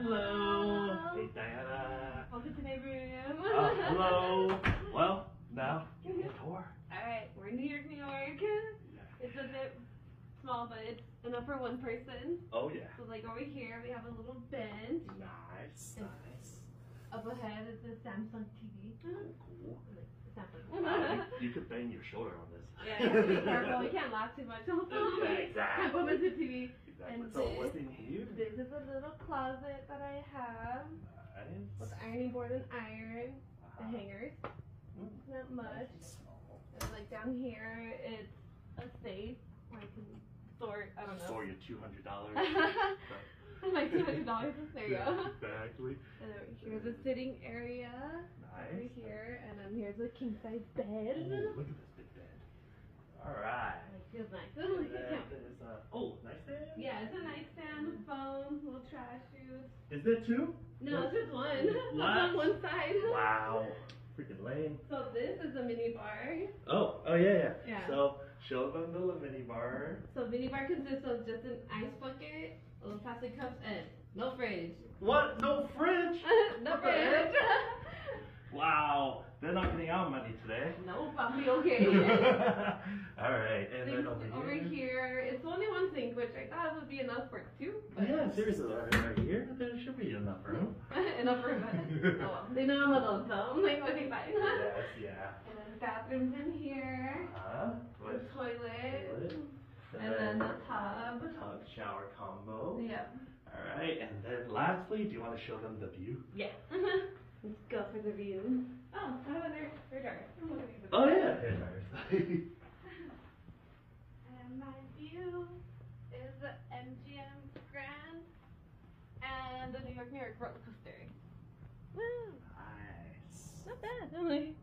Hello. Hey, Diana. Welcome to my room. Hello. Well, now give me a tour. Alright, we're in New York, New York. It's a bit small, but it's enough for one person. Oh, yeah. So, like, over here, we have a little bench. Nice, nice. Up ahead is the Samsung TV. Cool. Samsung. You could bang your shoulder on this. Yeah, you have to be careful. You can't laugh too much on the phone. Yeah, exactly. Can't bump into TV. Exactly. And So, what's in here? this is a little closet that I have Nice. with ironing board and iron. The hangers. Mm. Not much. And like down here, it's a safe where I can store, I don't know. For your $200. Like $200. There you go. Exactly. And over here's a sitting area. Nice. Over here, and then here's a king size bed. Ooh, look at this big bed. Alright. It feels nice. Nightstand? Yeah, it's a nightstand, phone, little trash chute. Is there two? No, it's just one. What? On one side. Wow. Freaking lame. So this is a mini bar. Oh yeah. Yeah. So show them the mini bar. So mini bar consists of just an ice bucket, little plastic cups, and no fridge. What? No fridge? No What the fridge. Wow. They're not getting our money today. Nope, I'll be okay. Alright, and then over here, it's only one sink, which I thought would be enough for two. But yeah, seriously, right here, there should be enough room. enough room, but oh well. They know I'm adult, so I'm like, okay, fine. Yes, yeah. And then bathrooms in here. The toilet. And then the tub. Tub shower combo. Yep. Alright, and then lastly, do you want to show them the view? Yeah. Let's go for the view. Oh, I have a hair dryer. Oh yeah, hair dryers. And my view is the MGM Grand and the New York roller coaster. Woo! Nice. Not bad, really.